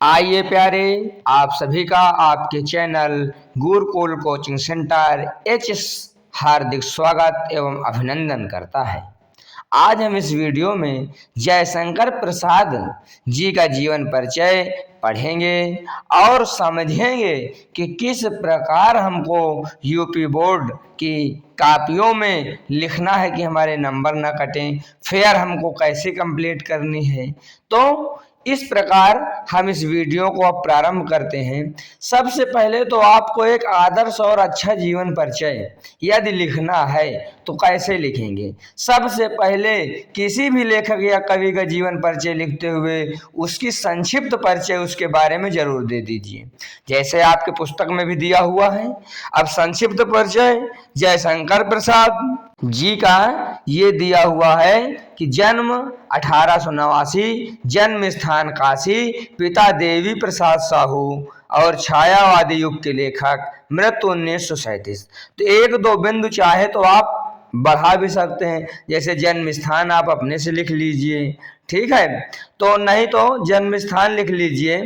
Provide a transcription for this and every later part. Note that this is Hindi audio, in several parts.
आइए प्यारे, आप सभी का आपके channel Gurukul coaching centre HS हार्दिक स्वागत एवं अभिनंदन करता है। आज हम इस वीडियो में जयशंकर प्रसाद जी का जीवन परिचय पढ़ेंगे और समझेंगे कि किस प्रकार हमको यूपी बोर्ड की कापियों में लिखना है कि हमारे नंबर ना कटें, फेयर हमको कैसे कंप्लीट करनी है। तो इस प्रकार हम इस वीडियो को अब प्रारंभ करते हैं। सबसे पहले तो आपको एक आदर्श और अच्छा जीवन परिचय यदि लिखना है तो कैसे लिखेंगे। सबसे पहले किसी भी लेखक या कवि का जीवन परिचय लिखते हुए उसकी संक्षिप्त परिचय उसके बारे में जरूर दे दीजिए, जैसे आपके पुस्तक में भी दिया हुआ है। अब संक्षिप्त परिचय जयशंकर प्रसाद जी का ये दिया हुआ है कि जन्म 1889, जन्म स्थान काशी, पिता देवी प्रसाद साहू और छायावादी युग के लेखक, मृत्यु 1937। तो एक दो बिंदु चाहे तो आप बढ़ा भी सकते हैं, जैसे जन्म स्थान आप अपने से लिख लीजिए, ठीक है। तो नहीं तो जन्म स्थान लिख लीजिए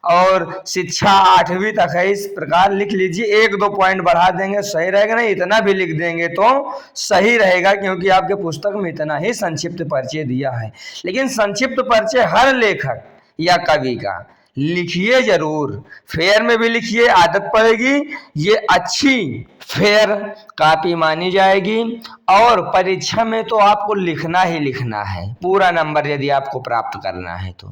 और शिक्षा 8वीं तक है, इस प्रकार लिख लीजिए। एक दो पॉइंट बढ़ा देंगे सही रहेगा, नहीं इतना भी लिख देंगे तो सही रहेगा, क्योंकि आपके पुस्तक में इतना ही संक्षिप्त परिचय दिया है। लेकिन संक्षिप्त परिचय हर लेखक या कवि का लिखिए जरूर, फेयर में भी लिखिए, आदत पड़ेगी, ये अच्छी फेयर कॉपी मानी जाएगी। और परीक्षा में तो आपको लिखना ही लिखना है, पूरा नंबर यदि आपको प्राप्त करना है तो।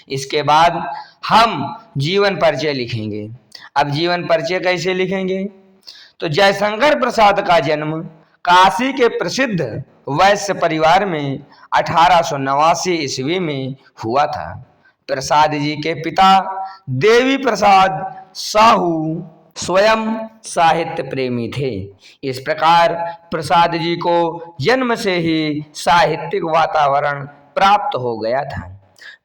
इसके बाद हम जीवन परिचय लिखेंगे। अब जीवन परिचय कैसे लिखेंगे? तो जयशंकर प्रसाद का जन्म काशी के प्रसिद्ध वैश्य परिवार में 1889 ईस्वी में हुआ था। प्रसाद जी के पिता देवी प्रसाद साहू स्वयं साहित्य प्रेमी थे। इस प्रकार प्रसाद जी को जन्म से ही साहित्यिक वातावरण प्राप्त हो गया था।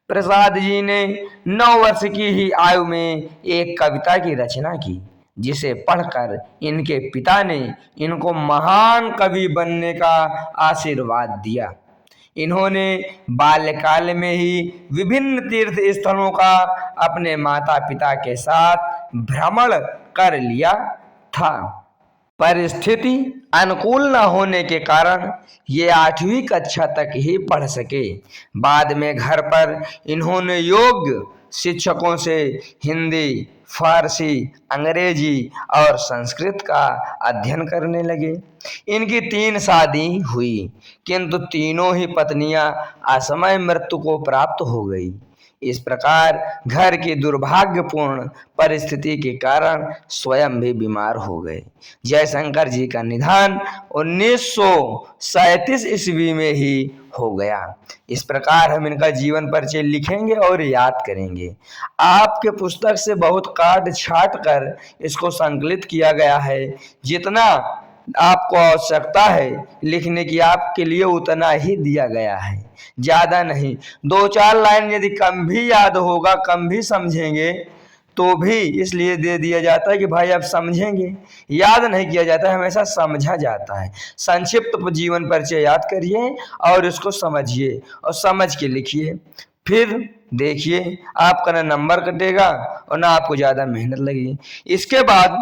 प्रसाद जी ने 9 वर्ष की ही आयु में एक कविता की रचना की, जिसे पढ़कर इनके पिता ने इनको महान कवि बनने का आशीर्वाद दिया। इन्होंने बाल्यकाल में ही विभिन्न तीर्थ स्थलों का अपने माता पिता के साथ भ्रमण कर लिया था। परिस्थिति अनुकूल न होने के कारण ये 8वीं कक्षा तक ही पढ़ सके। बाद में घर पर इन्होंने योग्य शिक्षकों से हिंदी, फारसी, अंग्रेजी और संस्कृत का अध्ययन करने लगे। इनकी 3 शादी हुई, किंतु तीनों ही पत्नियां असमय मृत्यु को प्राप्त हो गई। इस प्रकार घर की दुर्भाग्यपूर्ण परिस्थिति के कारण स्वयं भी बीमार हो गए। जयशंकर जी का निधन 1937 ईस्वी में ही हो गया। इस प्रकार हम इनका जीवन परिचय लिखेंगे और याद करेंगे। आपके पुस्तक से बहुत काट छाट कर इसको संकलित किया गया है। जितना आपको आवश्यकता है लिखने की, आपके लिए उतना ही दिया गया है, ज्यादा नहीं। 2-4 लाइन यदि कम भी याद होगा, कम भी समझेंगे तो भी इसलिए दे दिया जाता है कि भाई आप समझेंगे। याद नहीं किया जाता है, हमेशा समझा जाता है। संक्षिप्त जीवन परिचय याद करिए और इसको समझिए और समझ के लिखिए, फिर देखिए आपका ना नंबर कटेगा और ना आपको ज्यादा मेहनत लगेगी। इसके बाद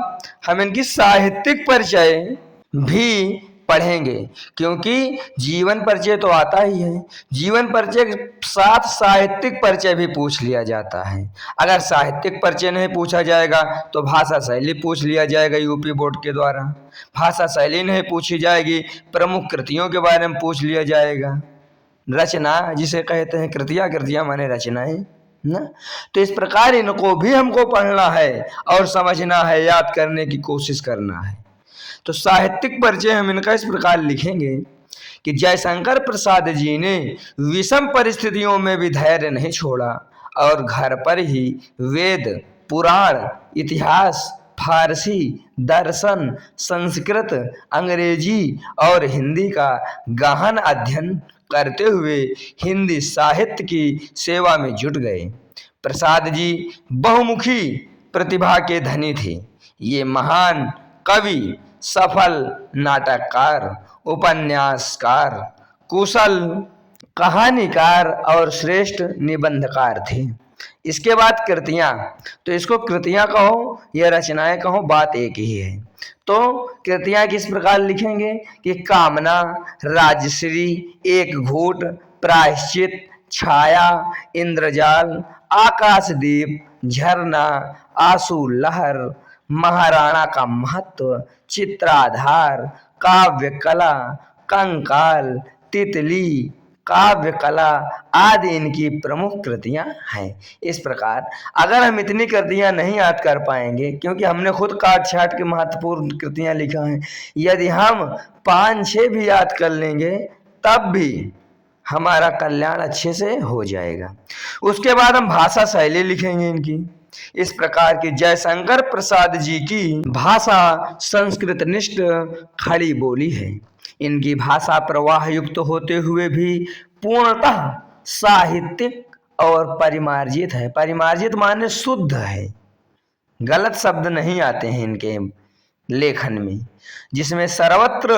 हम इनकी साहित्यिक परिचय भी पढ़ेंगे, क्योंकि जीवन परिचय तो आता ही है, जीवन परिचय के साथ साहित्यिक परिचय भी पूछ लिया जाता है। अगर साहित्यिक परिचय नहीं पूछा जाएगा तो भाषा शैली पूछ लिया जाएगा यूपी बोर्ड के द्वारा। भाषा शैली नहीं पूछी जाएगी, प्रमुख कृतियों के बारे में पूछ लिया जाएगा। रचना जिसे कहते हैं, कृतियां माने रचनाएं ना। तो इस प्रकार इनको भी हमको पढ़ना है और समझना है, याद करने की कोशिश करना है। तो साहित्यिक परिचय हम इनका इस प्रकार लिखेंगे कि जयशंकर प्रसाद जी ने विषम परिस्थितियों में भी धैर्य नहीं छोड़ा और घर पर ही वेद, पुराण, इतिहास, फारसी, दर्शन, संस्कृत, अंग्रेजी और हिंदी का गहन अध्ययन करते हुए हिंदी साहित्य की सेवा में जुट गए। प्रसाद जी बहुमुखी प्रतिभा के धनी थे। ये महान कवि, सफल नाटककार, उपन्यासकार, कुशल कहानीकार और श्रेष्ठ निबंधकार थे। इसके बाद कृतियां, तो इसको कृतियां कहो या रचनाएं कहो, बात एक ही है। तो कृतियां किस प्रकार लिखेंगे कि कामना, राजश्री, एक घूट, प्रायश्चित, छाया, इंद्रजाल, आकाशदीप, झरना, आंसू लहर, महाराणा का महत्व, चित्राधार, काव्य कला, कंकाल, तितली, काव्य कला आदि इनकी प्रमुख कृतियां हैं। इस प्रकार अगर हम इतनी कृतियां नहीं याद कर पाएंगे, क्योंकि हमने खुद काट छाट के महत्वपूर्ण कृतियां लिखा है, यदि हम 5-6 भी याद कर लेंगे तब भी हमारा कल्याण अच्छे से हो जाएगा। उसके बाद हम भाषा शैली लिखेंगे इनकी। इस प्रकार की जयशंकर प्रसाद जी की भाषा संस्कृत निष्ठ खड़ी बोली है। इनकी भाषा प्रवाह युक्त होते हुए भी पूर्णतः साहित्यिक और परिमार्जित है। परिमार्जित माने शुद्ध है, गलत शब्द नहीं आते हैं इनके लेखन में, जिसमें सर्वत्र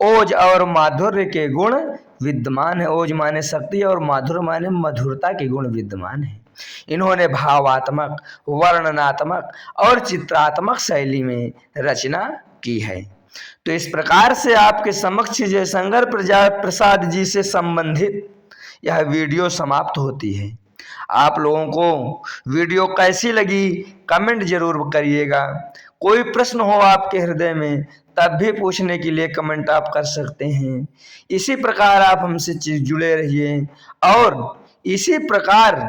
ओज और माधुर्य के गुण विद्यमान है। ओज माने शक्ति और माधुर्य माने मधुरता के गुण विद्यमान है। इन्होंने भावात्मक, वर्णनात्मक और चित्रात्मक शैली में रचना की है। तो इस प्रकार से आपके समक्ष जयशंकर प्रसाद जी से संबंधित यह वीडियो समाप्त होती है। आप लोगों को वीडियो कैसी लगी कमेंट जरूर करिएगा। कोई प्रश्न हो आपके हृदय में तब भी पूछने के लिए कमेंट आप कर सकते हैं। इसी प्रकार आप हमसे जुड़े रहिए और इसी प्रकार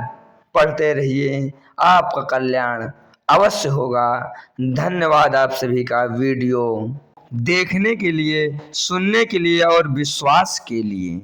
पढ़ते रहिए, आपका कल्याण अवश्य होगा। धन्यवाद आप सभी का वीडियो देखने के लिए, सुनने के लिए और विश्वास के लिए।